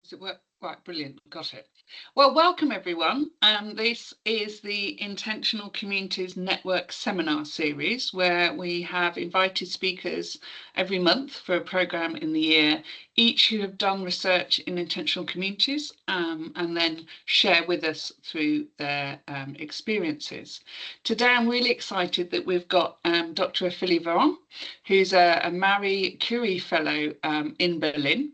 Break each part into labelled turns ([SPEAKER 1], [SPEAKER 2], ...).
[SPEAKER 1] Does it work? Right, brilliant, got it. Well, welcome everyone. This is the Intentional Communities Network seminar series where we have invited speakers every month for a programme in the year, each who have done research in intentional communities and then share with us through their experiences. Today I'm really excited that we've got Dr. Ophe, who's a Marie Curie Fellow in Berlin.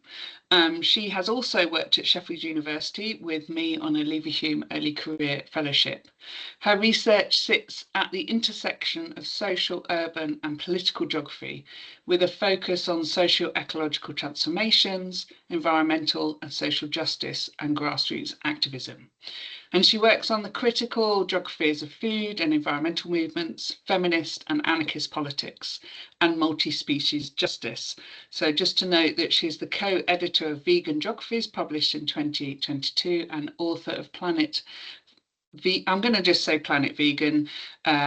[SPEAKER 1] She has also worked at Sheffield University with me on a Leverhulme Early Career Fellowship. Her research sits at the intersection of social, urban and political geography, with a focus on socio-ecological transformations, environmental and social justice and grassroots activism. And she works on the critical geographies of food and environmental movements, feminist and anarchist politics, and multi-species justice. So just to note that she's the co-editor of Vegan Geographies, published in 2022, and author of I'm going to just say Planet Vegan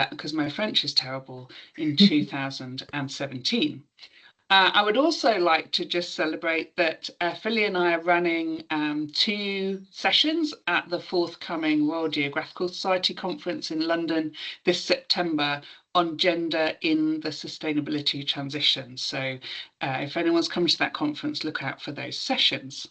[SPEAKER 1] because my French is terrible, in 2017. I would also like to just celebrate that Philly and I are running 2 sessions at the forthcoming Royal Geographical Society conference in London this September on gender in the sustainability transition. So if anyone's coming to that conference, look out for those sessions.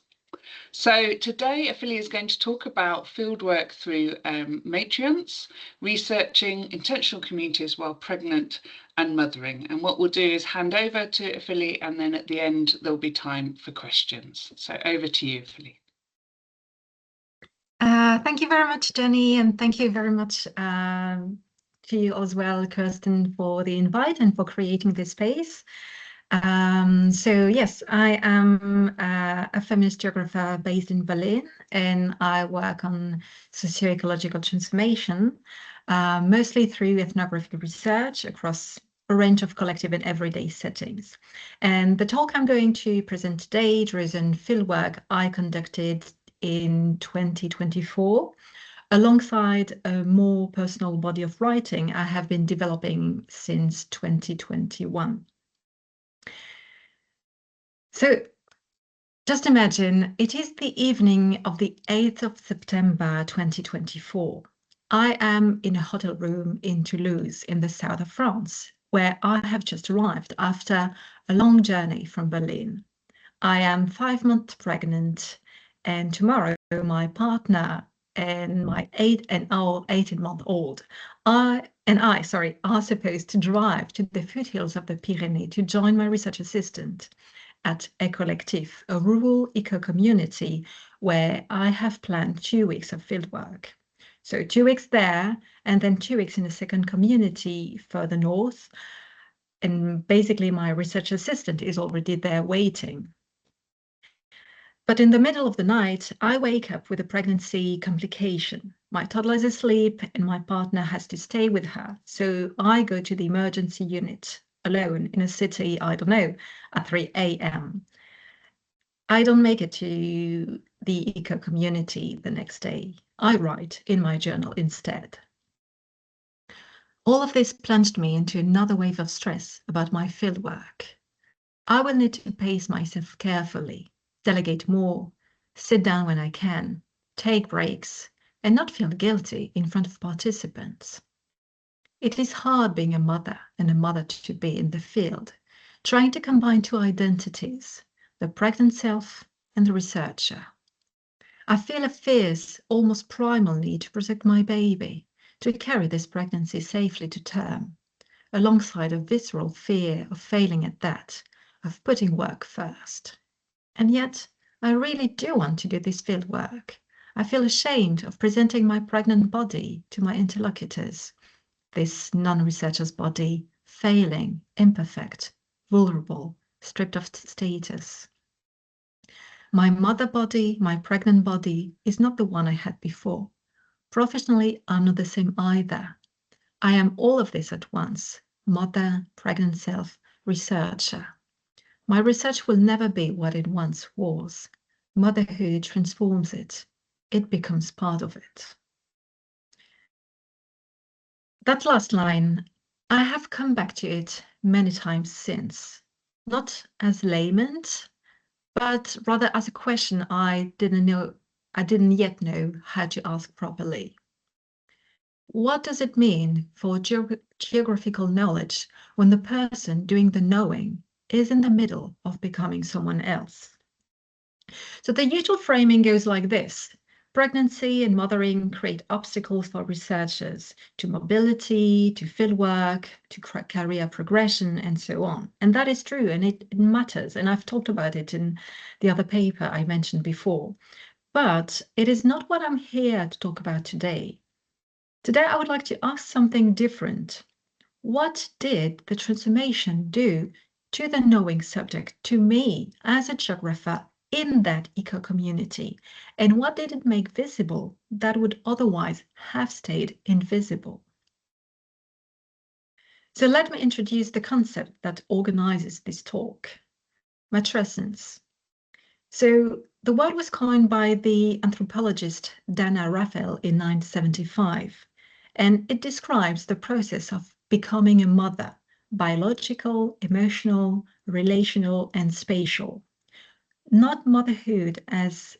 [SPEAKER 1] So today, Ophe is going to talk about fieldwork through Matrescence, researching intentional communities while pregnant and mothering. And what we'll do is hand over to Ophe, and then at the end, there'll be time for questions. So over to you, Ophe.
[SPEAKER 2] Thank you very much, Jenny, and thank you very much to you as well, Kirsten, for the invite and for creating this space. So yes, I am a feminist geographer based in Berlin, and I work on socio-ecological transformation, mostly through ethnographic research across a range of collective and everyday settings. And the talk I'm going to present today draws on fieldwork I conducted in 2024, alongside a more personal body of writing I have been developing since 2021. So just imagine it is the evening of the 8th of September 2024. I am in a hotel room in Toulouse in the south of France, where I have just arrived after a long journey from Berlin. I am 5 months pregnant, and tomorrow my partner and our 18-month-old are supposed to drive to the foothills of the Pyrenees to join my research assistant at a collective, a rural eco-community where I have planned 2 weeks of fieldwork. So 2 weeks there, and then 2 weeks in a second community further north. And basically my research assistant is already there waiting. But in the middle of the night, I wake up with a pregnancy complication. My toddler is asleep and my partner has to stay with her. So I go to the emergency unit alone in a city, I don't know, at 3 a.m. I don't make it to the eco community the next day. I write in my journal instead. All of this plunged me into another wave of stress about my fieldwork. I will need to pace myself carefully, delegate more, sit down when I can, take breaks, and not feel guilty in front of participants. It is hard being a mother and a mother-to-be in the field, trying to combine 2 identities, the pregnant self and the researcher. I feel a fierce, almost primal need to protect my baby, to carry this pregnancy safely to term, alongside a visceral fear of failing at that, of putting work first. And yet, I really do want to do this field work. I feel ashamed of presenting my pregnant body to my interlocutors, this non-researcher's body, failing, imperfect, vulnerable, stripped of status. My mother body, my pregnant body, is not the one I had before. Professionally, I'm not the same either. I am all of this at once: mother, pregnant self, researcher. My research will never be what it once was. Motherhood transforms it. It becomes part of it. That last line, I have come back to it many times since, not as lament, but rather as a question I didn't yet know how to ask properly. What does it mean for geographical knowledge when the person doing the knowing is in the middle of becoming someone else? So the usual framing goes like this. Pregnancy and mothering create obstacles for researchers to mobility, to fieldwork, to career progression, and so on. And that is true, and it matters. And I've talked about it in the other paper I mentioned before. But it is not what I'm here to talk about today. Today, I would like to ask something different. What did the transformation do to the knowing subject, to me as a geographer in that eco-community? And what did it make visible that would otherwise have stayed invisible? So let me introduce the concept that organizes this talk, matrescence. So the word was coined by the anthropologist Dana Raphael in 1975, and it describes the process of becoming a mother, biological, emotional, relational, and spatial. Not motherhood as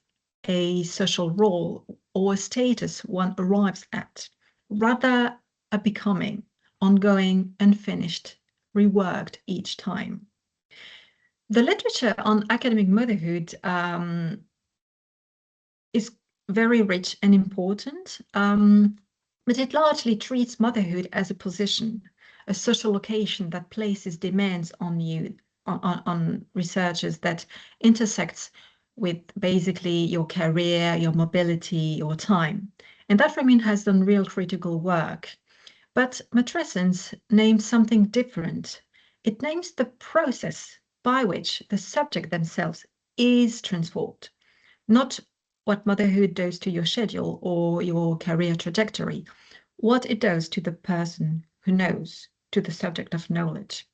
[SPEAKER 2] a social role or a status one arrives at, rather a becoming, ongoing, unfinished, reworked each time. The literature on academic motherhood is very rich and important, but it largely treats motherhood as a position, a social location that places demands on you, on researchers, that intersects with basically your career, your mobility, your time. And that framing has done real critical work. But Matrescence names something different. It names the process by which the subject themselves is transformed, not what motherhood does to your schedule or your career trajectory, what it does to the person who knows, to the subject of knowledge.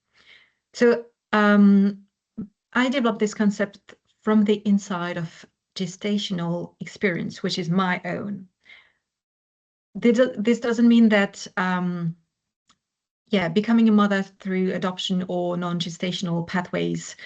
[SPEAKER 2] So I developed this concept from the inside of gestational experience, which is my own. This doesn't mean that becoming a mother through adoption or non-gestational pathways,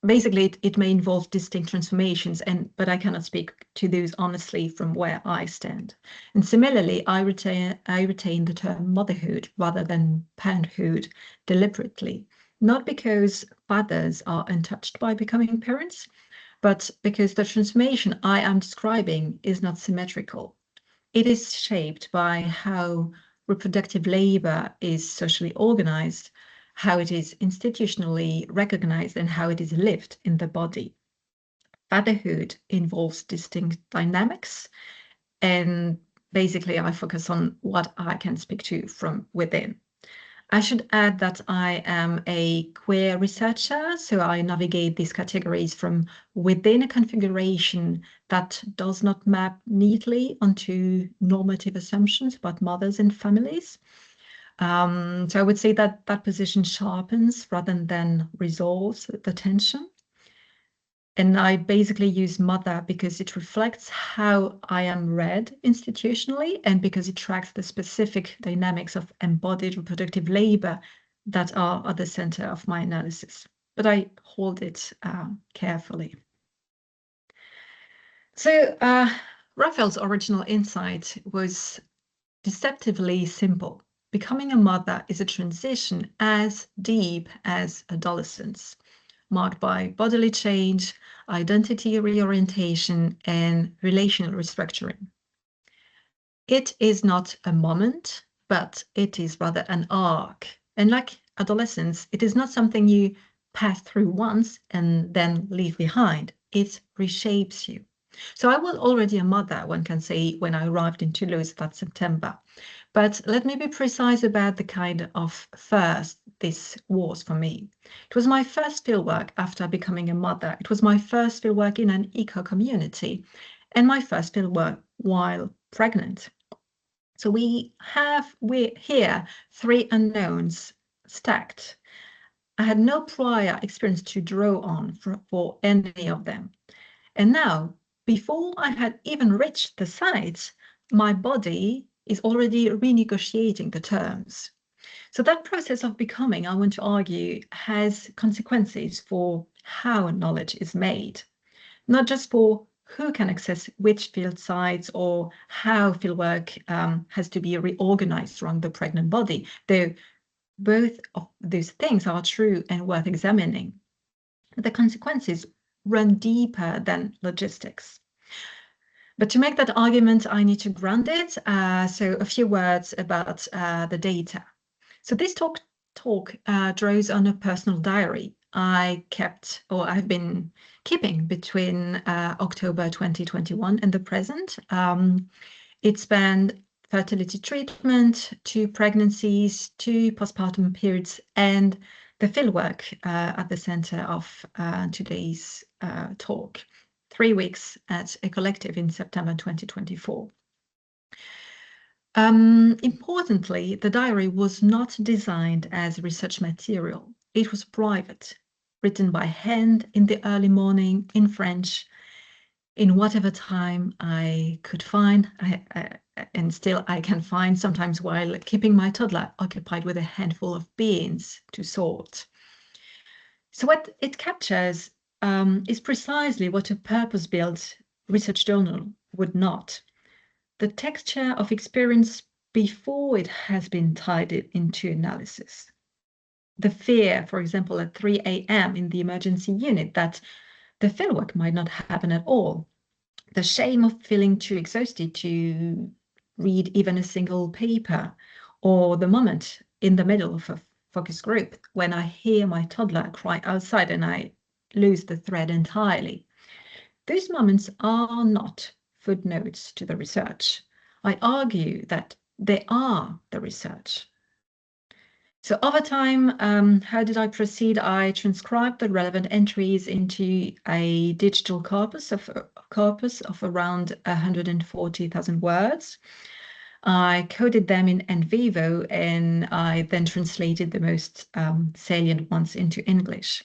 [SPEAKER 2] basically it may involve distinct transformations, but I cannot speak to those honestly from where I stand. And similarly, I retain the term motherhood rather than parenthood deliberately, not because fathers are untouched by becoming parents, but because the transformation I am describing is not symmetrical. It is shaped by how reproductive labor is socially organized, how it is institutionally recognized, and how it is lived in the body. Fatherhood involves distinct dynamics, and basically I focus on what I can speak to from within. I should add that I am a queer researcher, so I navigate these categories from within a configuration that does not map neatly onto normative assumptions about mothers and families. So I would say that that position sharpens rather than resolves the tension. And I basically use mother because it reflects how I am read institutionally and because it tracks the specific dynamics of embodied reproductive labor that are at the center of my analysis. But I hold it carefully. So Raphael's original insight was deceptively simple. Becoming a mother is a transition as deep as adolescence, marked by bodily change, identity reorientation, and relational restructuring. It is not a moment, but it is rather an arc. And like adolescence, it is not something you pass through once and then leave behind. It reshapes you. So I was already a mother, one can say, when I arrived in Toulouse that September. But let me be precise about the kind of first this was for me. It was my first fieldwork after becoming a mother. It was my first fieldwork in an eco-community and my first fieldwork while pregnant. So we here 3 unknowns stacked. I had no prior experience to draw on for any of them. And now, before I had even reached the site, my body is already renegotiating the terms. So that process of becoming, I want to argue, has consequences for how knowledge is made, not just for who can access which field sites or how fieldwork has to be reorganized around the pregnant body, though both of those things are true and worth examining. The consequences run deeper than logistics. But to make that argument, I need to ground it. So a few words about the data. So this talk draws on a personal diary I kept, or I've been keeping between October 2021 and the present. It spanned fertility treatment, 2 pregnancies, 2 postpartum periods, and the fieldwork at the center of today's talk. 3 weeks at a collective in September 2024. Importantly, the diary was not designed as research material. It was private, written by hand in the early morning in French, in whatever time I could find, and still I can find, sometimes while keeping my toddler occupied with a handful of beans to sort. So what it captures is precisely what a purpose-built research journal would not. The texture of experience before it has been tied into analysis. The fear, for example, at 3 a.m. in the emergency unit that the fieldwork might not happen at all. The shame of feeling too exhausted to read even a single paper, or the moment in the middle of a focus group when I hear my toddler cry outside and I lose the thread entirely. Those moments are not footnotes to the research. I argue that they are the research. So over time, how did I proceed? I transcribed the relevant entries into a digital corpus of around 140,000 words. I coded them in NVivo, and I then translated the most salient ones into English.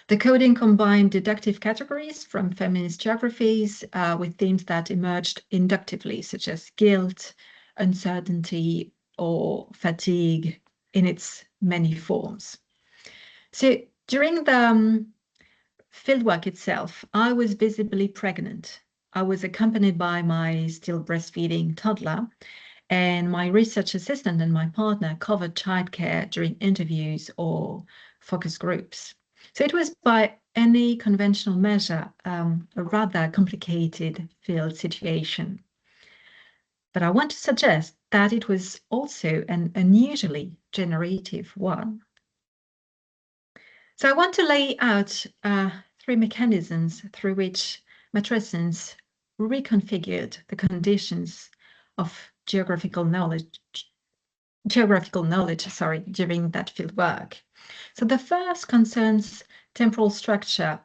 [SPEAKER 2] The coding combined deductive categories from feminist geographies with themes that emerged inductively, such as guilt, uncertainty, or fatigue in its many forms. So during the fieldwork itself, I was visibly pregnant. I was accompanied by my still breastfeeding toddler, and my research assistant and my partner covered childcare during interviews or focus groups. So it was, by any conventional measure, a rather complicated field situation. But I want to suggest that it was also an unusually generative one. So I want to lay out 3 mechanisms through which Matrescence reconfigured the conditions of geographical knowledge during that field work. So the first concerns temporal structure,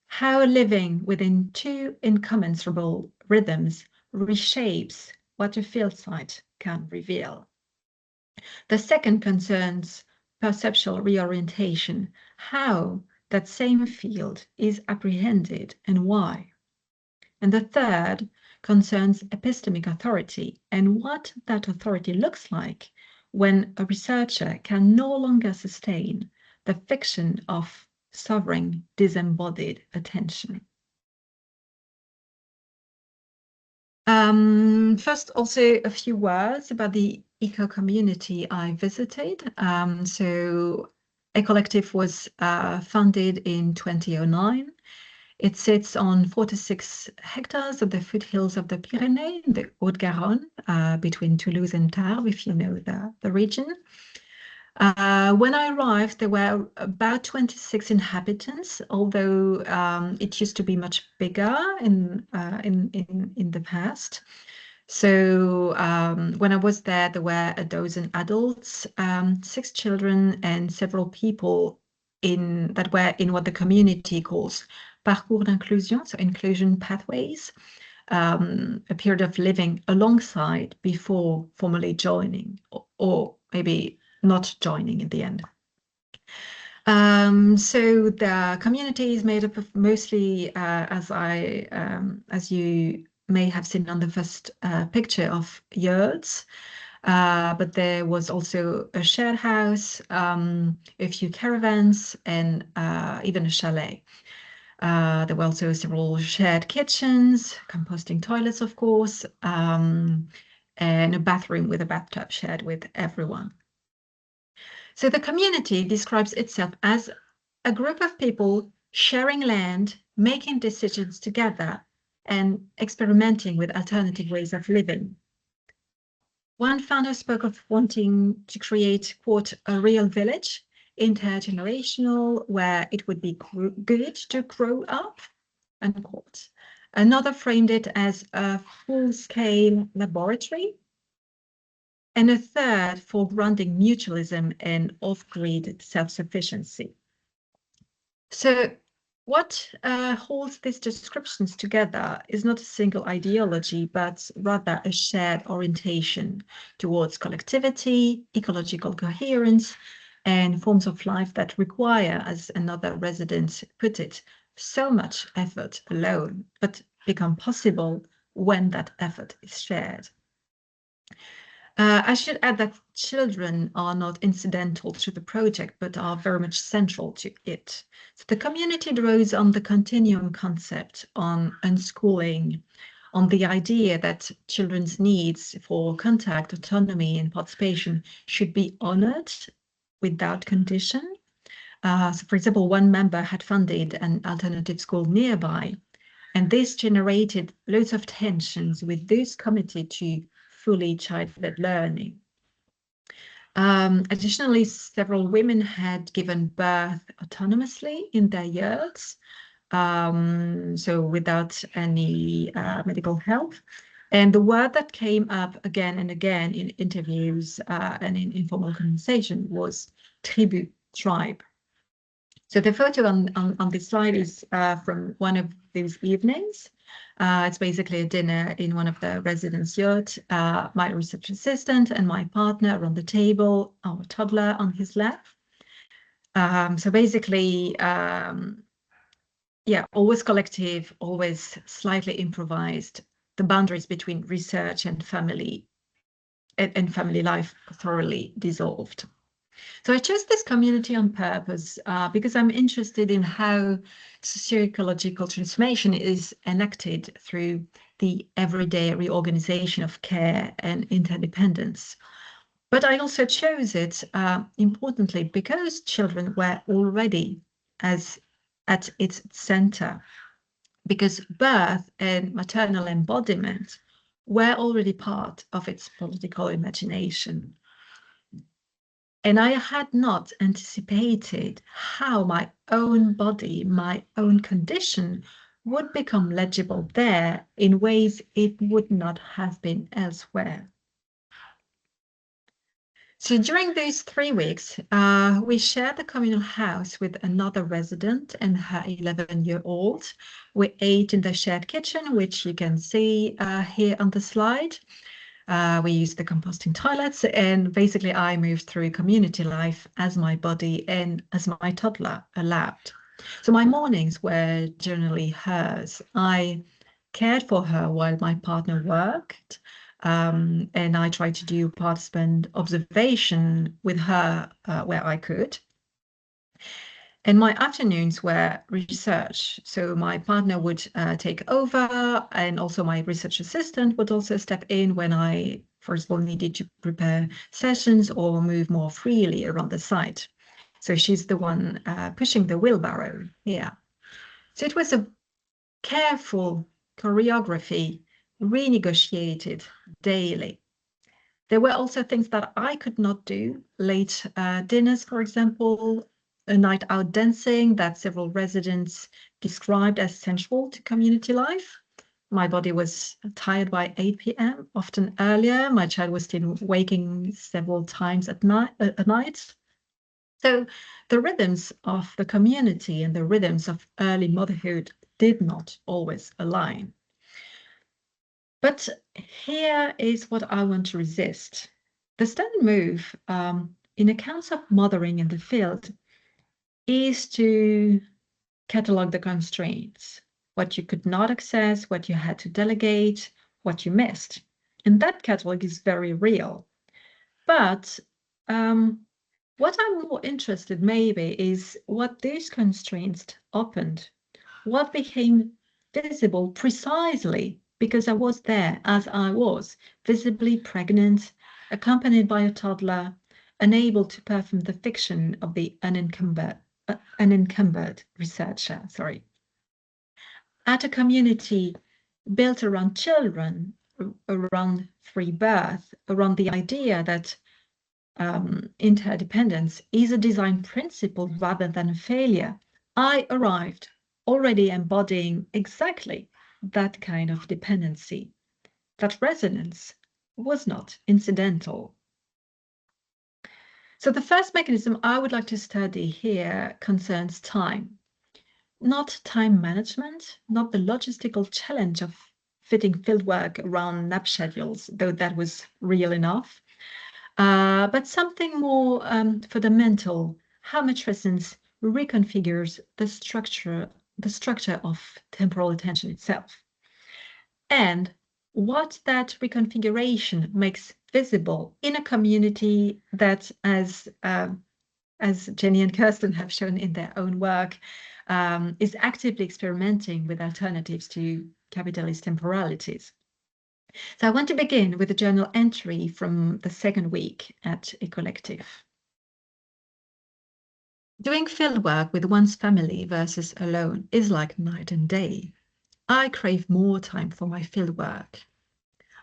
[SPEAKER 2] how living within 2 incommensurable rhythms reshapes what a field site can reveal. The second concerns perceptual reorientation, how that same field is apprehended and why. And the third concerns epistemic authority and what that authority looks like when a researcher can no longer sustain the fiction of sovereign disembodied attention. First, also a few words about the eco community I visited. So a collective was founded in 2009. It sits on 46 hectares at the foothills of the Pyrenees, the Haute-Garonne, between Toulouse and Tarbes, if you know the region. When I arrived, there were about 26 inhabitants, although it used to be much bigger in the past. So when I was there were a dozen adults, 6 children, and several people that were in what the community calls parcours d'inclusion, so inclusion pathways, a period of living alongside before formally joining, or maybe not joining in the end. So the community is made up of mostly, as you may have seen on the first picture, of yurts. But there was also a shared house, a few caravans, and even a chalet. There were also several shared kitchens, composting toilets, of course, and a bathroom with a bathtub shared with everyone. So the community describes itself as a group of people sharing land, making decisions together, and experimenting with alternative ways of living. One founder spoke of wanting to create, quote, a real village, intergenerational, where it would be good to grow up, unquote. Another framed it as a full-scale laboratory, and a third for grounding mutualism and off-grid self-sufficiency. So what holds these descriptions together is not a single ideology, but rather a shared orientation towards collectivity, ecological coherence, and forms of life that require, as another resident put it, so much effort alone, but become possible when that effort is shared. I should add that children are not incidental to the project, but are very much central to it. So the community draws on the continuum concept, on unschooling, on the idea that children's needs for contact, autonomy, and participation should be honored without condition. So for example, one member had funded an alternative school nearby, and this generated loads of tensions with those committed to fully child-led learning. Additionally, several women had given birth autonomously in their years, so without any medical help. And the word that came up again and again in interviews and in informal conversation was tribu, tribe. So the photo on this slide is from one of these evenings. It's basically a dinner in one of the residence yachts. My research assistant and my partner around the table, our toddler on his left. So basically, yeah, always collective, always slightly improvised. The boundaries between research and family life thoroughly dissolved. So I chose this community on purpose because I'm interested in how socio-ecological transformation is enacted through the everyday reorganization of care and interdependence. But I also chose it, importantly, because children were already at its center, because birth and maternal embodiment were already part of its political imagination. And I had not anticipated how my own body, my own condition would become legible there in ways it would not have been elsewhere. So during those 3 weeks, we shared the communal house with another resident and her 11-year-old. We ate in the shared kitchen, which you can see here on the slide. We used the composting toilets, and basically I moved through community life as my body and as my toddler allowed. So my mornings were generally hers. I cared for her while my partner worked, and I tried to do participant observation with her where I could. And my afternoons were research. So my partner would take over, and also my research assistant would also step in when I, for example, needed to prepare sessions or move more freely around the site. So she's the one pushing the wheelbarrow here. So it was a careful choreography, renegotiated daily. There were also things that I could not do, late dinners, for example, a night out dancing that several residents described as central to community life. My body was tired by 8 p.m., often earlier. My child was still waking several times at night. So the rhythms of the community and the rhythms of early motherhood did not always align. But here is what I want to resist. The standard move in accounts of mothering in the field is to catalog the constraints, what you could not access, what you had to delegate, what you missed. And that catalog is very real. But what I'm more interested maybe is what these constraints opened, what became visible precisely because I was there as I was, visibly pregnant, accompanied by a toddler, unable to perform the fiction of the unencumbered researcher, at a community built around children, around free birth, around the idea that interdependence is a design principle rather than a failure, I arrived already embodying exactly that kind of dependency. That resonance was not incidental. So the first mechanism I would like to study here concerns time. Not time management, not the logistical challenge of fitting fieldwork around nap schedules, though that was real enough, but something more fundamental, how matrescence reconfigures the structure of temporal attention itself, and what that reconfiguration makes visible in a community that, as Jenny and Kirsten have shown in their own work, is actively experimenting with alternatives to capitalist temporalities. So I want to begin with a journal entry from the second week at a collective. Doing fieldwork with one's family versus alone is like night and day. I crave more time for my fieldwork.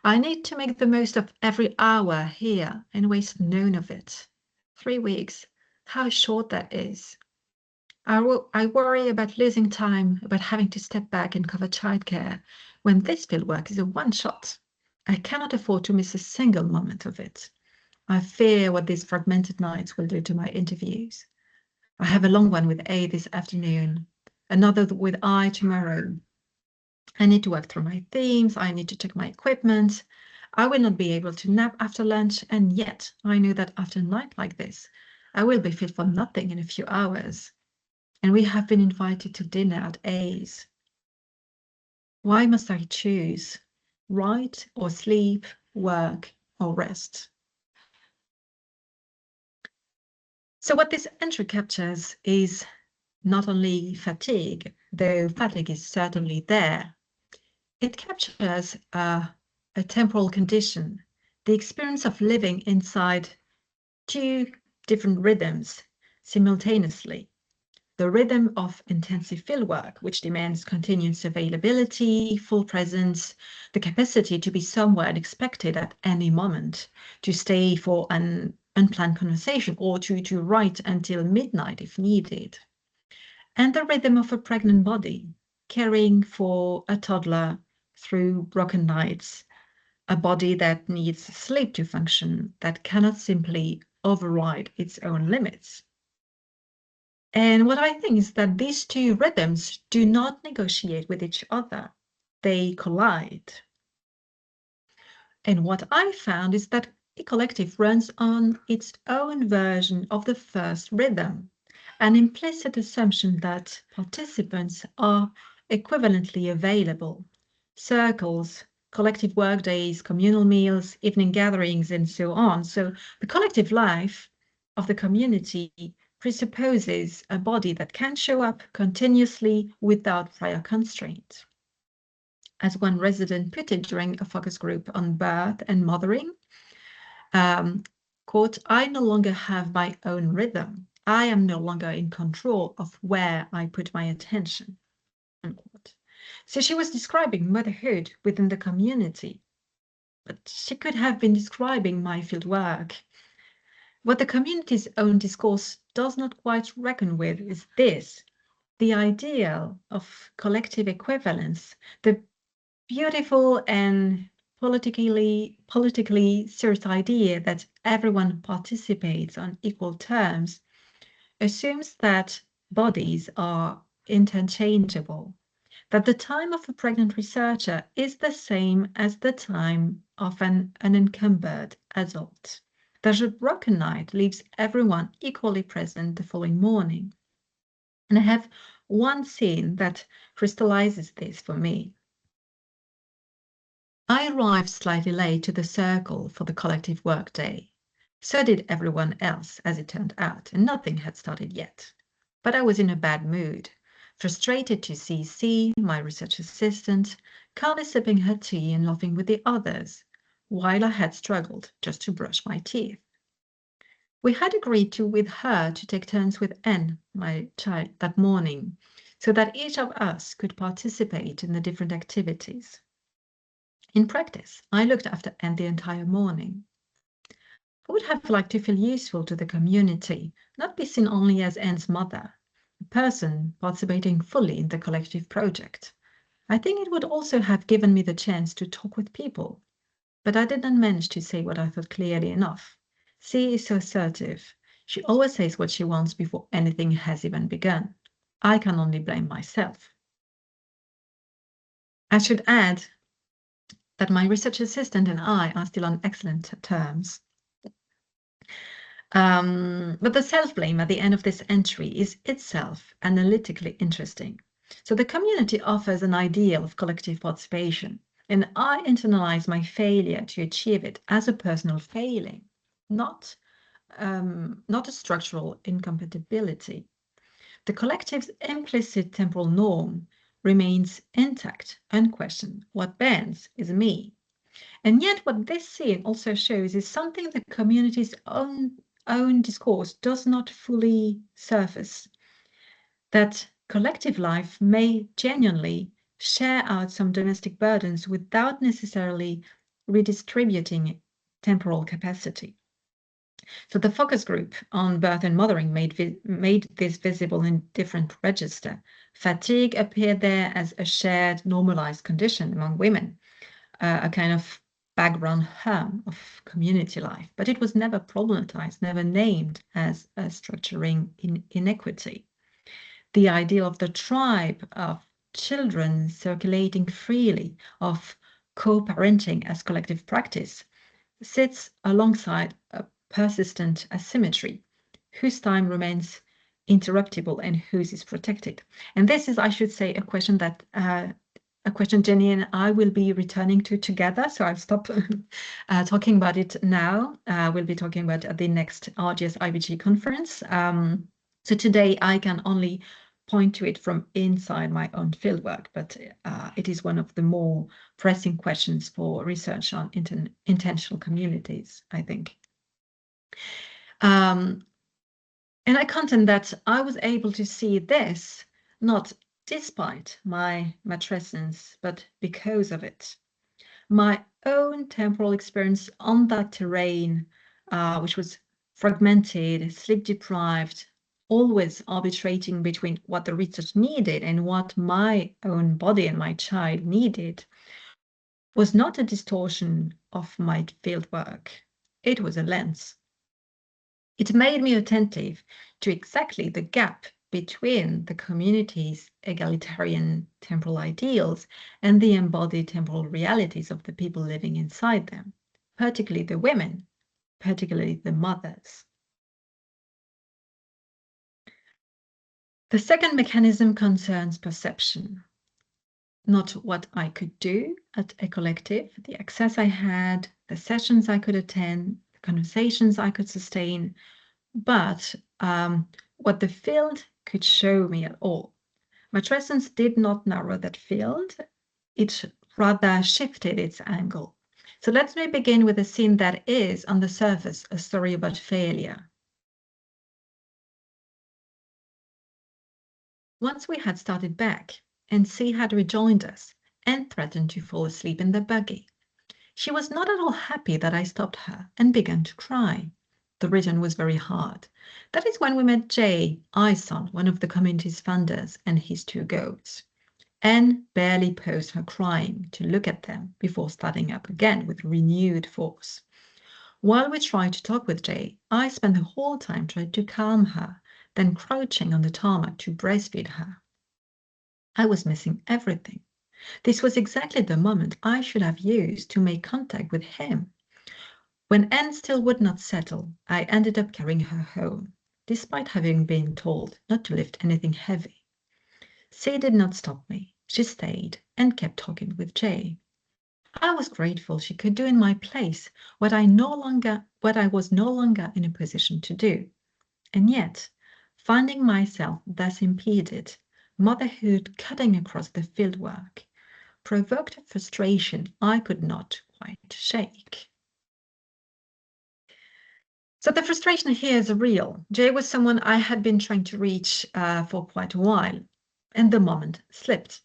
[SPEAKER 2] I need to make the most of every hour here and waste none of it. 3 weeks, how short that is. I worry about losing time, about having to step back and cover childcare, when this fieldwork is a one-shot. I cannot afford to miss a single moment of it. I fear what these fragmented nights will do to my interviews. I have a long one with A this afternoon, another with I tomorrow. I need to work through my themes, I need to check my equipment. I will not be able to nap after lunch, and yet I know that after a night like this, I will be fit for nothing in a few hours. And we have been invited to dinner at A's. Why must I choose? Write or sleep, work or rest? So what this entry captures is not only fatigue, though fatigue is certainly there. It captures a temporal condition, the experience of living inside two different rhythms simultaneously. The rhythm of intensive fieldwork, which demands continuous availability, full presence, the capacity to be somewhere unexpected at any moment, to stay for an unplanned conversation or to write until midnight if needed. And the rhythm of a pregnant body, caring for a toddler through broken nights, a body that needs sleep to function, that cannot simply override its own limits. And what I think is that these two rhythms do not negotiate with each other. They collide. And what I found is that a collective runs on its own version of the first rhythm, an implicit assumption that participants are equivalently available. Circles, collective workdays, communal meals, evening gatherings, and so on. So the collective life of the community presupposes a body that can show up continuously without prior constraint. As one resident put it during a focus group on birth and mothering, quote, I no longer have my own rhythm. I am no longer in control of where I put my attention, unquote. So she was describing motherhood within the community, but she could have been describing my field work. What the community's own discourse does not quite reckon with is this, the ideal of collective equivalence, the beautiful and politically serious idea that everyone participates on equal terms assumes that bodies are interchangeable, that the time of a pregnant researcher is the same as the time of an unencumbered adult. That a broken night leaves everyone equally present the following morning. And I have one scene that crystallizes this for me. I arrived slightly late to the circle for the collective workday. So did everyone else, as it turned out, and nothing had started yet. But I was in a bad mood, frustrated to see C, my research assistant, calmly sipping her tea and laughing with the others, while I had struggled just to brush my teeth. We had agreed with her to take turns with N, my child, that morning, so that each of us could participate in the different activities. In practice, I looked after N the entire morning. I would have liked to feel useful to the community, not be seen only as N's mother, a person participating fully in the collective project. I think it would also have given me the chance to talk with people, but I didn't manage to say what I thought clearly enough. C is so assertive. She always says what she wants before anything has even begun. I can only blame myself. I should add that my research assistant and I are still on excellent terms. But the self-blame at the end of this entry is itself analytically interesting. So the community offers an ideal of collective participation, and I internalize my failure to achieve it as a personal failing, not a structural incompatibility. The collective's implicit temporal norm remains intact, unquestioned. What bends is me. And yet what this scene also shows is something the community's own discourse does not fully surface, that collective life may genuinely share out some domestic burdens without necessarily redistributing temporal capacity. So the focus group on birth and mothering made this visible in different register. Fatigue appeared there as a shared normalized condition among women, a kind of background harm of community life, but it was never problematized, never named as a structuring inequity. The idea of the tribe, of children circulating freely, of co-parenting as collective practice, sits alongside a persistent asymmetry, whose time remains interruptible and whose is protected. And this is, I should say, a question that Jenny and I will be returning to together. So I'll stop talking about it now. We'll be talking about at the next RGS IBG conference. So today I can only point to it from inside my own fieldwork, but it is one of the more pressing questions for research on intentional communities, I think. And I contend that I was able to see this not despite my matrescence, but because of it. My own temporal experience on that terrain, which was fragmented, sleep-deprived, always arbitrating between what the research needed and what my own body and my child needed, was not a distortion of my fieldwork. It was a lens. It made me attentive to exactly the gap between the community's egalitarian temporal ideals and the embodied temporal realities of the people living inside them, particularly the women, particularly the mothers. The second mechanism concerns perception, not what I could do at a collective, the access I had, the sessions I could attend, the conversations I could sustain, but what the field could show me at all. Matrescence did not narrow that field, it rather shifted its angle. So let me begin with a scene that is, on the surface, a story about failure. Once we had started back, and C had rejoined us and threatened to fall asleep in the buggy. She was not at all happy that I stopped her and began to cry. The return was very hard. That is when we met Jay, Ison, one of the community's funders, and his two goats. Anne barely paused her crying to look at them before starting up again with renewed force. While we tried to talk with Jay, I spent the whole time trying to calm her, then crouching on the tarmac to breastfeed her. I was missing everything. This was exactly the moment I should have used to make contact with him. When Anne still would not settle, I ended up carrying her home, despite having been told not to lift anything heavy. C did not stop me. She stayed and kept talking with Jay. I was grateful she could do in my place what I was no longer in a position to do. And yet, finding myself thus impeded, motherhood cutting across the fieldwork, provoked a frustration I could not quite shake. So the frustration here is real. Jay was someone I had been trying to reach for quite a while, and the moment slipped.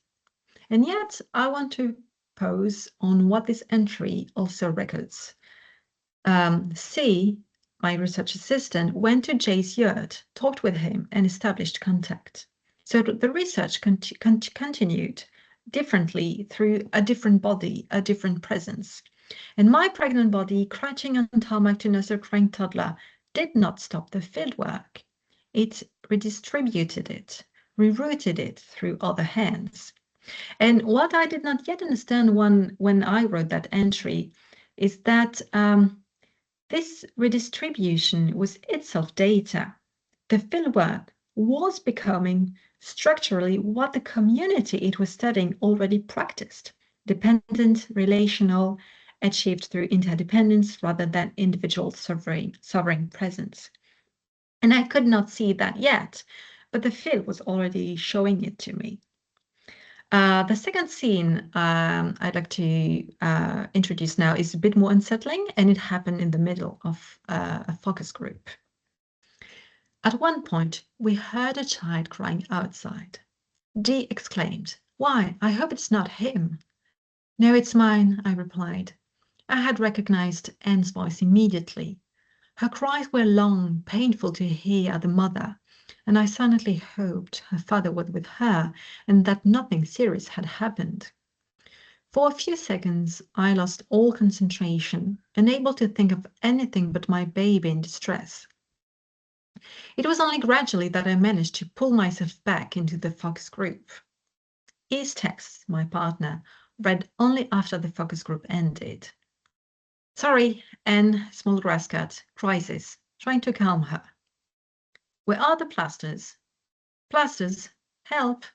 [SPEAKER 2] And yet I want to pose on what this entry also records. C, my research assistant, went to Jay's yurt, talked with him, and established contact. So the research continued differently through a different body, a different presence. And my pregnant body, crouching on tarmac to nurse a crying toddler, did not stop the fieldwork. It redistributed it, rerouted it through other hands. And what I did not yet understand when I wrote that entry is that this redistribution was itself data. The fieldwork was becoming structurally what the community it was studying already practiced: dependent, relational, achieved through interdependence rather than individual sovereign presence. And I could not see that yet, but the field was already showing it to me. The second scene I'd like to introduce now is a bit more unsettling, and it happened in the middle of a focus group. At one point, we heard a child crying outside. Dee exclaimed, "Why, I hope it's not him." "No, it's mine," I replied. I had recognized Anne's voice immediately. Her cries were long, painful to hear at the mother, and I silently hoped her father was with her and that nothing serious had happened. For a few seconds, I lost all concentration, unable to think of anything but my baby in distress. It was only gradually that I managed to pull myself back into the focus group. His text, my partner, read only after the focus group ended. "Sorry, Anne, small grass cat, crisis, trying to calm her." "Where are the plasters?" "Plasters? Help."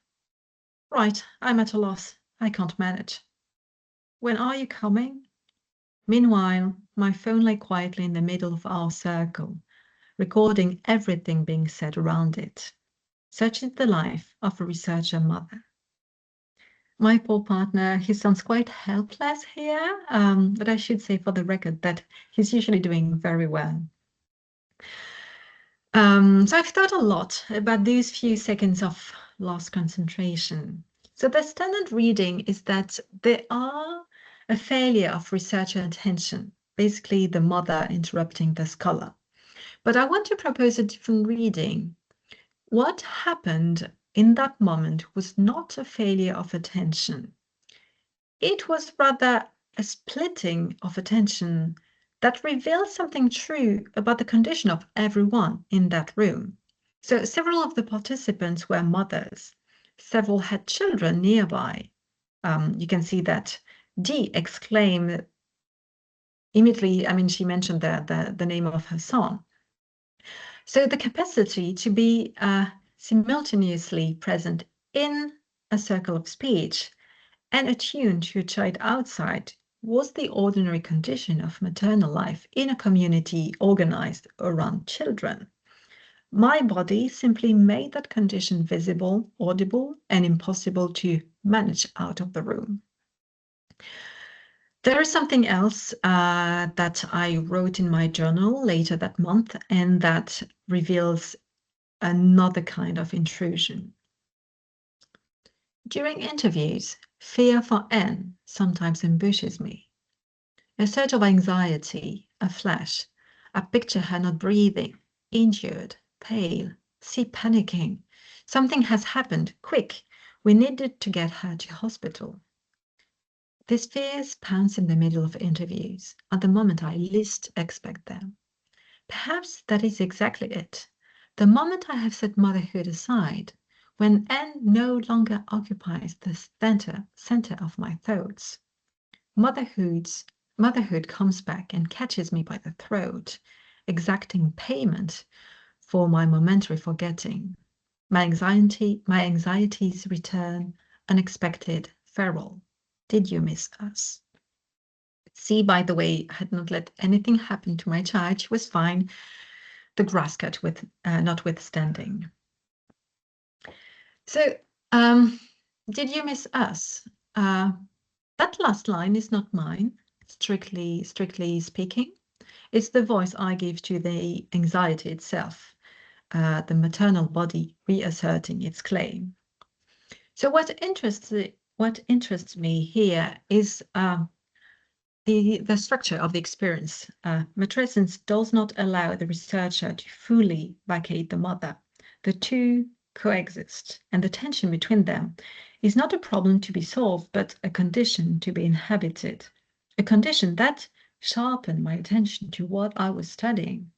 [SPEAKER 2] "Right, I'm at a loss. I can't manage." "When are you coming?" Meanwhile, my phone lay quietly in the middle of our circle, recording everything being said around it. Such is the life of a researcher mother. My poor partner, he sounds quite helpless here, but I should say for the record that he's usually doing very well. So I've thought a lot about these few seconds of lost concentration. So the standard reading is that there are a failure of researcher attention, basically the mother interrupting the scholar. But I want to propose a different reading. What happened in that moment was not a failure of attention. It was rather a splitting of attention that revealed something true about the condition of everyone in that room. So several of the participants were mothers. Several had children nearby. You can see that Dee exclaimed immediately, she mentioned the name of her son. So the capacity to be simultaneously present in a circle of speech and attuned to a child outside was the ordinary condition of maternal life in a community organized around children. My body simply made that condition visible, audible, and impossible to manage out of the room. There is something else that I wrote in my journal later that month, and that reveals another kind of intrusion. During interviews, fear for Anne sometimes ambushes me. A surge of anxiety, a flash. I picture her not breathing, injured, pale, see panicking. Something has happened, quick. We needed to get her to hospital. These fears pounce in the middle of interviews, at the moment I least expect them. Perhaps that is exactly it. The moment I have set motherhood aside, when Anne no longer occupies the center of my thoughts. Motherhood comes back and catches me by the throat, exacting payment for my momentary forgetting. My anxieties return, unexpected, feral. Did you miss us? C, by the way, had not let anything happen to my child. She was fine. The grass cut notwithstanding. So, did you miss us? That last line is not mine, strictly speaking. It's the voice I give to the anxiety itself, the maternal body reasserting its claim. So what interests me here is the structure of the experience. Matrescence does not allow the researcher to fully vacate the mother. The two coexist, and the tension between them is not a problem to be solved, but a condition to be inhabited, a condition that sharpened my attention to what I was studying.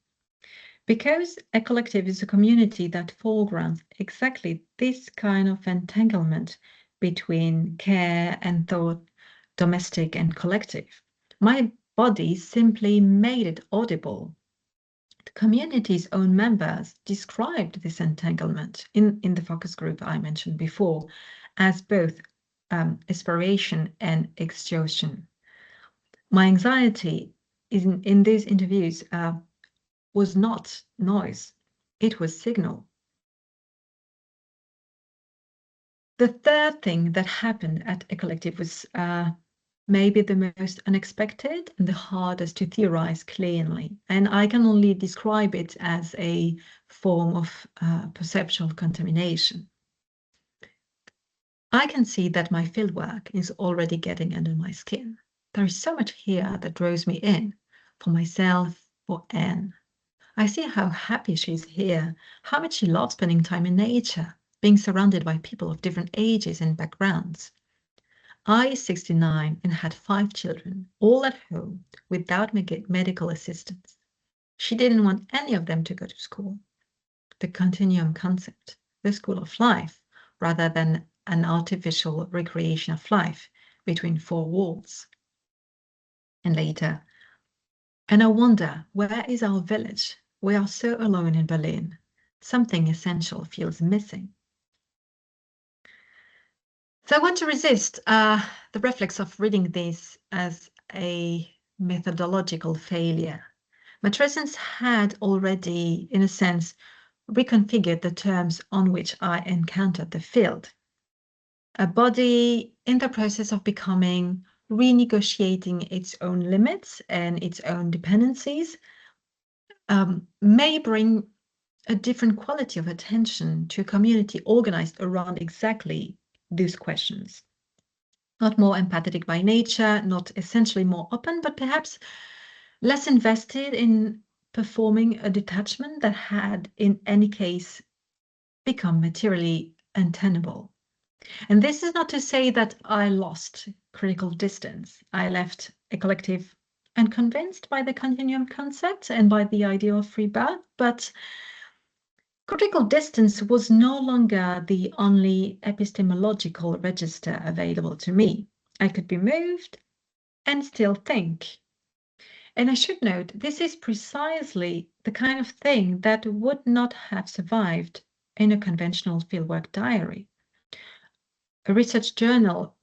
[SPEAKER 2] Because a collective is a community that foregrounds exactly this kind of entanglement between care and thought, domestic and collective, my body simply made it audible. The community's own members described this entanglement in the focus group I mentioned before as both aspiration and exhaustion. My anxiety in these interviews was not noise, it was signal. The third thing that happened at a collective was maybe the most unexpected and the hardest to theorize cleanly. And I can only describe it as a form of perceptual contamination. I can see that my fieldwork is already getting under my skin. There is so much here that draws me in, for myself, for Anne. I see how happy she is here, how much she loves spending time in nature, being surrounded by people of different ages and backgrounds. I is 69 and had 5 children, all at home, without medical assistance. She didn't want any of them to go to school. The continuum concept, the school of life, rather than an artificial recreation of life between 4 walls. And later, and I wonder, where is our village? We are so alone in Berlin. Something essential feels missing. So I want to resist the reflex of reading this as a methodological failure. Matrescence had already, in a sense, reconfigured the terms on which I encountered the field. A body in the process of becoming, renegotiating its own limits and its own dependencies, may bring a different quality of attention to a community organized around exactly these questions. Not more empathetic by nature, not essentially more open, but perhaps less invested in performing a detachment that had, in any case, become materially untenable. And this is not to say that I lost critical distance. I left a collective unconvinced by the continuum concept and by the idea of free birth, but critical distance was no longer the only epistemological register available to me. I could be moved and still think. And I should note, this is precisely the kind of thing that would not have survived in a conventional fieldwork diary. A research journal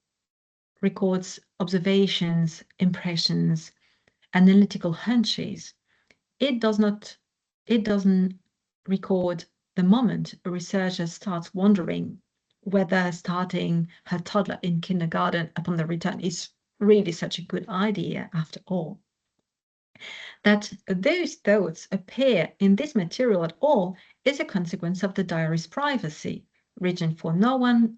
[SPEAKER 2] records observations, impressions, analytical hunches. It doesn't record the moment a researcher starts wondering whether starting her toddler in kindergarten upon the return is really such a good idea after all. That those thoughts appear in this material at all is a consequence of the diary's privacy, written for no one,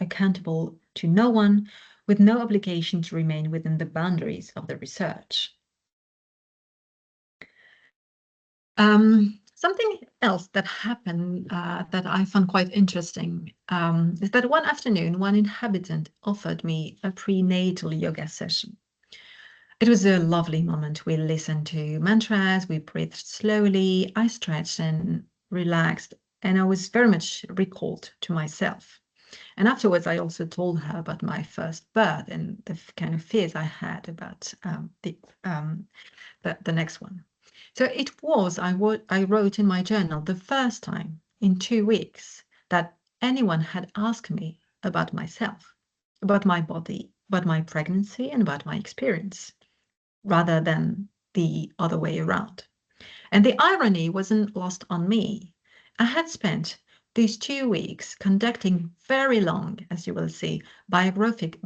[SPEAKER 2] accountable to no one, with no obligation to remain within the boundaries of the research. Something else that happened that I found quite interesting is that one afternoon, one inhabitant offered me a prenatal yoga session. It was a lovely moment. We listened to mantras, we breathed slowly, I stretched and relaxed, and I was very much recalled to myself. And afterwards, I also told her about my first birth and the kind of fears I had about the next one. So it was, I wrote in my journal, the first time in 2 weeks that anyone had asked me about myself, about my body, about my pregnancy, and about my experience. rather than the other way around. And the irony wasn't lost on me. I had spent these 2 weeks conducting very long, as you will see, biographic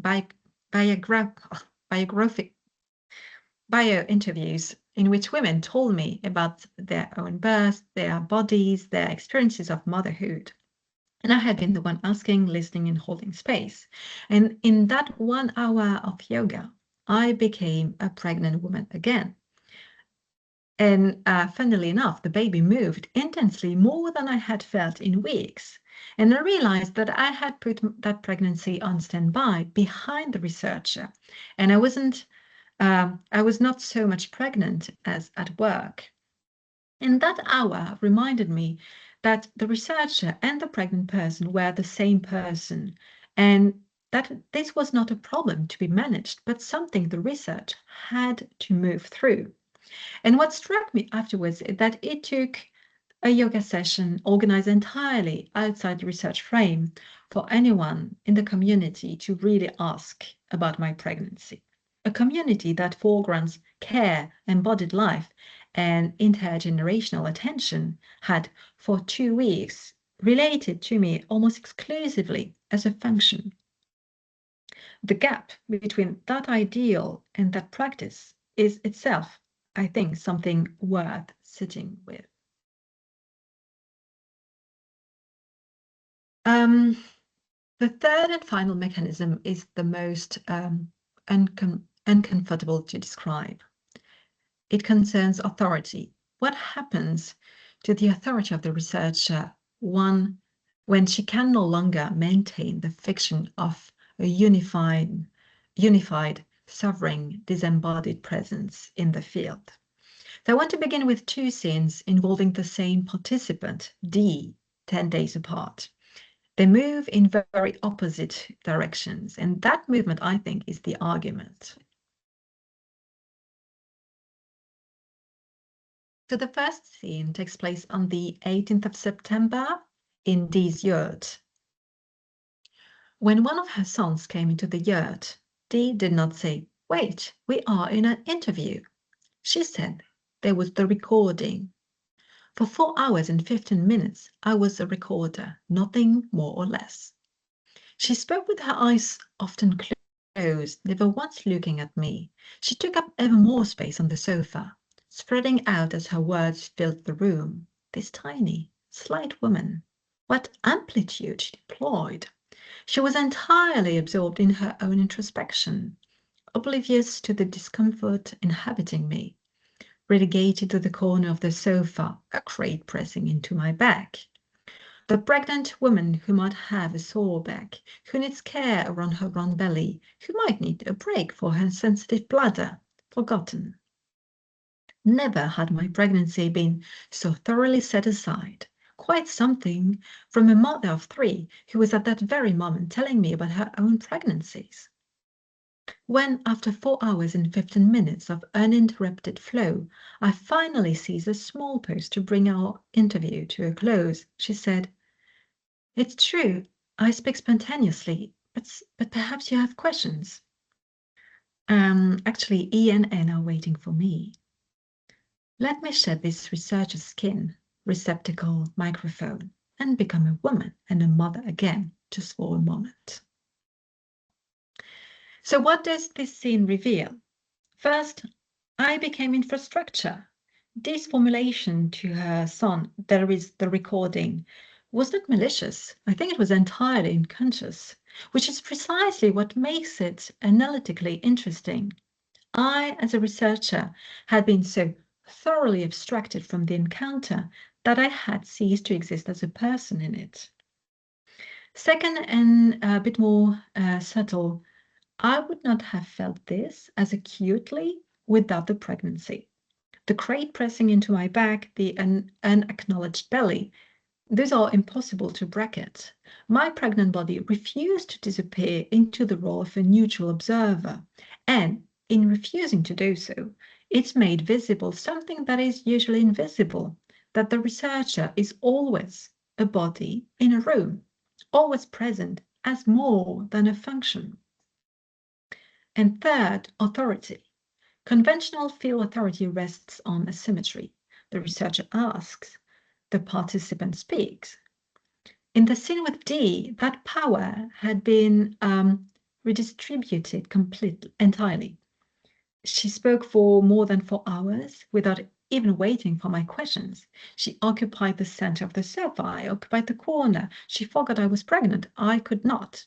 [SPEAKER 2] bio interviews in which women told me about their own births, their bodies, their experiences of motherhood. And I had been the one asking, listening, and holding space. And in that 1 hour of yoga, I became a pregnant woman again. And funnily enough, the baby moved intensely more than I had felt in weeks. And I realized that I had put that pregnancy on standby behind the researcher. And I was not so much pregnant as at work. And that hour reminded me that the researcher and the pregnant person were the same person, and that this was not a problem to be managed, but something the research had to move through. And what struck me afterwards is that it took a yoga session organized entirely outside the research frame for anyone in the community to really ask about my pregnancy. A community that foregrounds care, embodied life, and intergenerational attention had for 2 weeks related to me almost exclusively as a function. The gap between that ideal and that practice is itself, I think, something worth sitting with. The third and final mechanism is the most uncomfortable to describe. It concerns authority. What happens to the authority of the researcher when she can no longer maintain the fiction of a unified, sovereign, disembodied presence in the field? So I want to begin with 2 scenes involving the same participant, D, 10 days apart. They move in very opposite directions, and that movement, I think, is the argument. So the first scene takes place on the 18th of September in Dee's yurt. When one of her sons came into the yurt, Dee did not say, "Wait, we are in an interview." She said there was the recording. For 4 hours and 15 minutes, I was a recorder, nothing more or less. She spoke with her eyes often closed, never once looking at me. She took up ever more space on the sofa, spreading out as her words filled the room. This tiny, slight woman, what amplitude she deployed! She was entirely absorbed in her own introspection, oblivious to the discomfort inhabiting me, relegated to the corner of the sofa, a crate pressing into my back. The pregnant woman who might have a sore back, who needs care around her round belly, who might need a break for her sensitive bladder, forgotten. Never had my pregnancy been so thoroughly set aside. Quite something from a mother of 3 who was at that very moment telling me about her own pregnancies. When, after 4 hours and 15 minutes of uninterrupted flow, I finally seized a small post to bring our interview to a close, she said, "It's true, I speak spontaneously, but perhaps you have questions." Actually, E and N are waiting for me. Let me shed this researcher's skin, receptacle, microphone, and become a woman and a mother again, just for a moment. So what does this scene reveal? First, I became infrastructure. This formulation to her son, "There is the recording," was not malicious. I think it was entirely unconscious, which is precisely what makes it analytically interesting. I, as a researcher, had been so thoroughly abstracted from the encounter that I had ceased to exist as a person in it. Second, and a bit more subtle, I would not have felt this as acutely without the pregnancy. The crate pressing into my back, the unacknowledged belly, these are impossible to bracket. My pregnant body refused to disappear into the role of a neutral observer, and in refusing to do so, it's made visible something that is usually invisible, that the researcher is always a body in a room, always present as more than a function. And third, authority. Conventional field authority rests on asymmetry. The researcher asks, the participant speaks. In the scene with D, that power had been redistributed entirely. She spoke for more than 4 hours without even waiting for my questions. She occupied the center of the sofa. I occupied the corner. She forgot I was pregnant. I could not.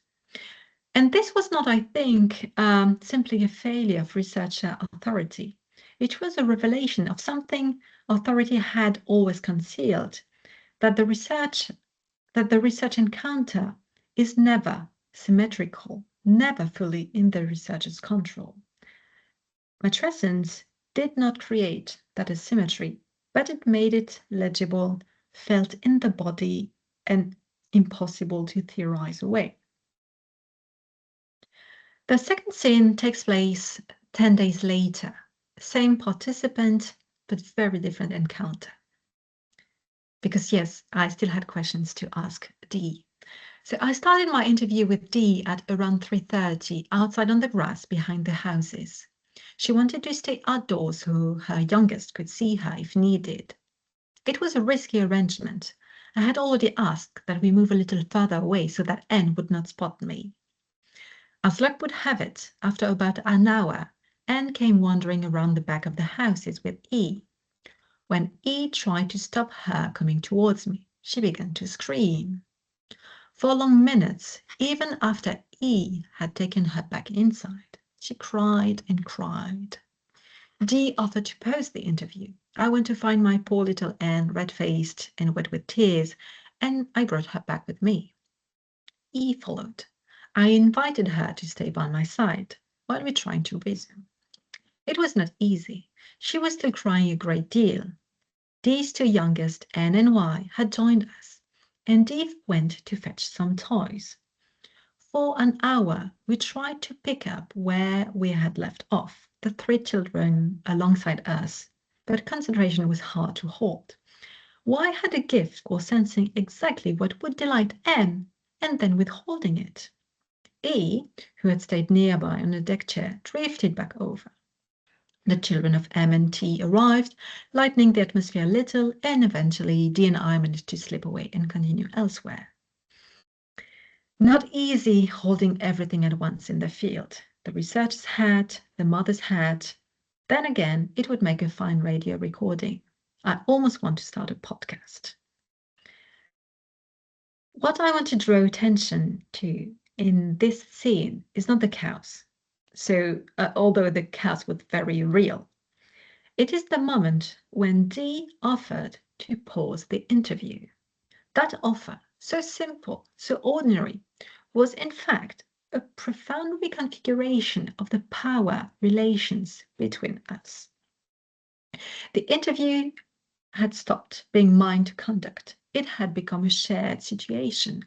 [SPEAKER 2] And this was not, I think, simply a failure of researcher authority. It was a revelation of something authority had always concealed, that the research encounter is never symmetrical, never fully in the researcher's control. Matrescence did not create that asymmetry, but it made it legible, felt in the body, and impossible to theorize away. The second scene takes place 10 days later. Same participant, but very different encounter. Because yes, I still had questions to ask D. So I started my interview with D at around 3:30 outside on the grass behind the houses. She wanted to stay outdoors so her youngest could see her if needed. It was a risky arrangement. I had already asked that we move a little further away so that N would not spot me. As luck would have it, after about an hour, N came wandering around the back of the houses with E. When E tried to stop her coming towards me, she began to scream. For long minutes, even after E had taken her back inside, she cried and cried. D offered to pause the interview. I went to find my poor little N, red-faced and wet with tears, and I brought her back with me. E followed. I invited her to stay by my side while we tried to resume. It was not easy. She was still crying a great deal. D's two youngest, N and Y, had joined us, and D went to fetch some toys. For an hour, we tried to pick up where we had left off, the 3 children alongside us, but concentration was hard to hold. Y had a gift for sensing exactly what would delight N and then withholding it. E, who had stayed nearby on a deck chair, drifted back over. The children of M and T arrived, lightening the atmosphere a little, and eventually D and I managed to slip away and continue elsewhere. Not easy holding everything at once in the field. The researchers had, the mothers had. Then again, it would make a fine radio recording. I almost want to start a podcast. What I want to draw attention to in this scene is not the cows. So, although the cows were very real, it is the moment when D offered to pause the interview. That offer, so simple, so ordinary, was in fact a profound reconfiguration of the power relations between us. The interview had stopped being mine to conduct. It had become a shared situation,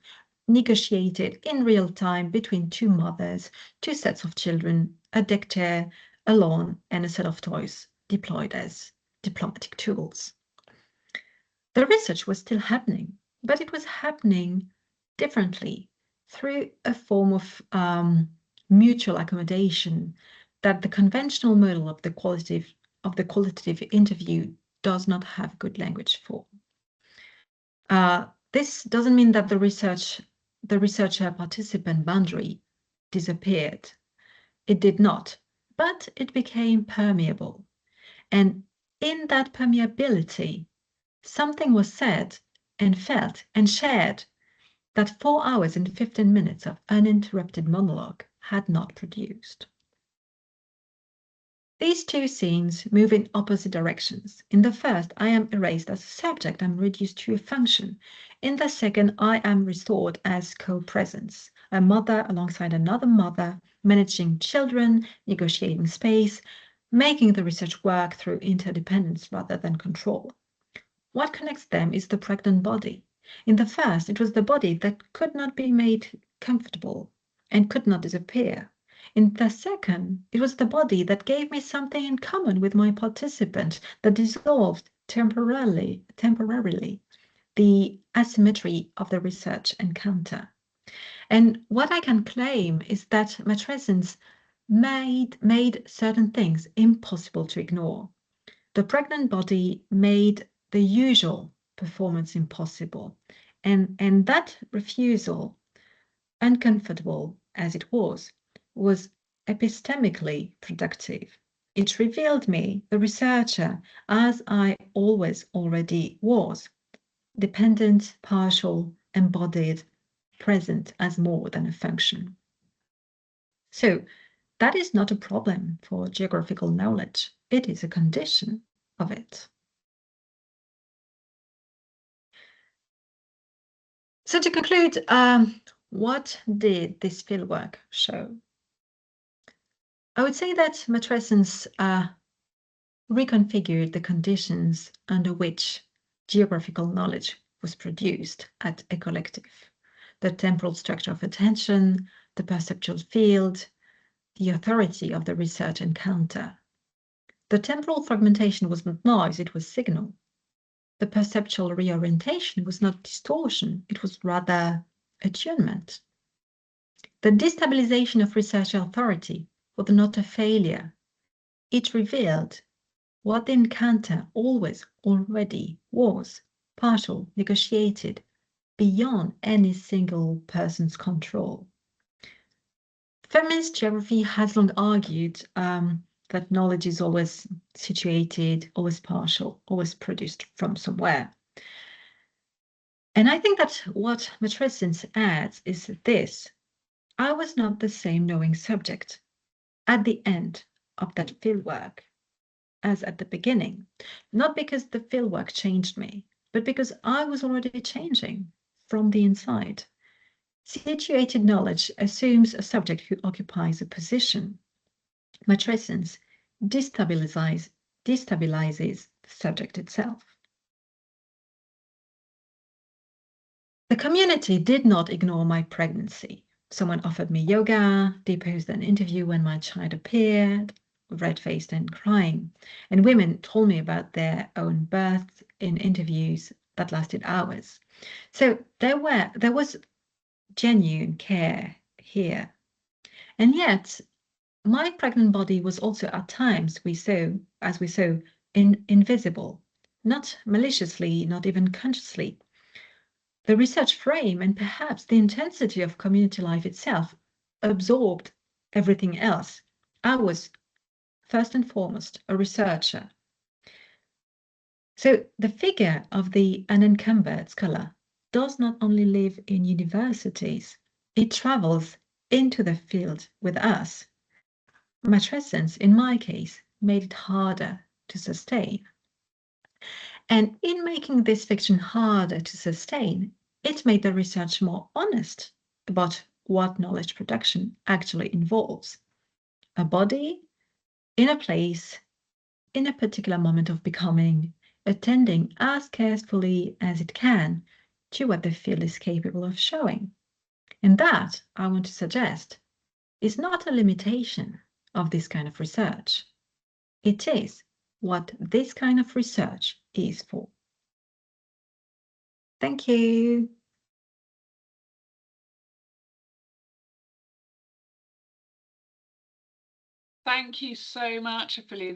[SPEAKER 2] negotiated in real time between 2 mothers, 2 sets of children, a deck chair, a lawn, and a set of toys deployed as diplomatic tools. The research was still happening, but it was happening differently through a form of mutual accommodation that the conventional model of the qualitative interview does not have good language for. This doesn't mean that the researcher-participant boundary disappeared. It did not, but it became permeable. And in that permeability, something was said and felt and shared that 4 hours and 15 minutes of uninterrupted monologue had not produced. These 2 scenes move in opposite directions. In the first, I am erased as a subject, I'm reduced to a function. In the second, I am restored as co-presence, a mother alongside another mother, managing children, negotiating space, making the research work through interdependence rather than control. What connects them is the pregnant body. In the first, it was the body that could not be made comfortable and could not disappear. In the second, it was the body that gave me something in common with my participant that dissolved temporarily the asymmetry of the research encounter. And what I can claim is that matrescence made certain things impossible to ignore. The pregnant body made the usual performance impossible, and that refusal, uncomfortable as it was epistemically productive. It revealed me, the researcher, as I always already was, dependent, partial, embodied, present as more than a function. So that is not a problem for geographical knowledge. It is a condition of it. So to conclude, what did this fieldwork show? I would say that Matrescence reconfigured the conditions under which geographical knowledge was produced at a collective. The temporal structure of attention, the perceptual field, the authority of the research encounter. The temporal fragmentation was not noise, it was signal. The perceptual reorientation was not distortion, it was rather attunement. The destabilization of research authority was not a failure. It revealed what the encounter always already was, partial, negotiated, beyond any single person's control. Feminist geography has long argued that knowledge is always situated, always partial, always produced from somewhere. And I think that what Matrescence adds is this: I was not the same knowing subject at the end of that fieldwork as at the beginning, not because the fieldwork changed me, but because I was already changing from the inside. Situated knowledge assumes a subject who occupies a position. Matrescence destabilizes the subject itself. The community did not ignore my pregnancy. Someone offered me yoga, deposed an interview when my child appeared, red-faced and crying, and women told me about their own births in interviews that lasted hours. So there was genuine care here. And yet, my pregnant body was also at times, as we saw, invisible, not maliciously, not even consciously. The research frame and perhaps the intensity of community life itself absorbed everything else. I was first and foremost a researcher. So the figure of the unencumbered scholar does not only live in universities, it travels into the field with us. Matrescence, in my case, made it harder to sustain. And in making this fiction harder to sustain, it made the research more honest about what knowledge production actually involves. A body, in a place, in a particular moment of becoming, attending as carefully as it can to what the field is capable of showing. And that, I want to suggest, is not a limitation of this kind of research. It is what this kind of research is for. Thank you.
[SPEAKER 1] Thank you so much, Ophe.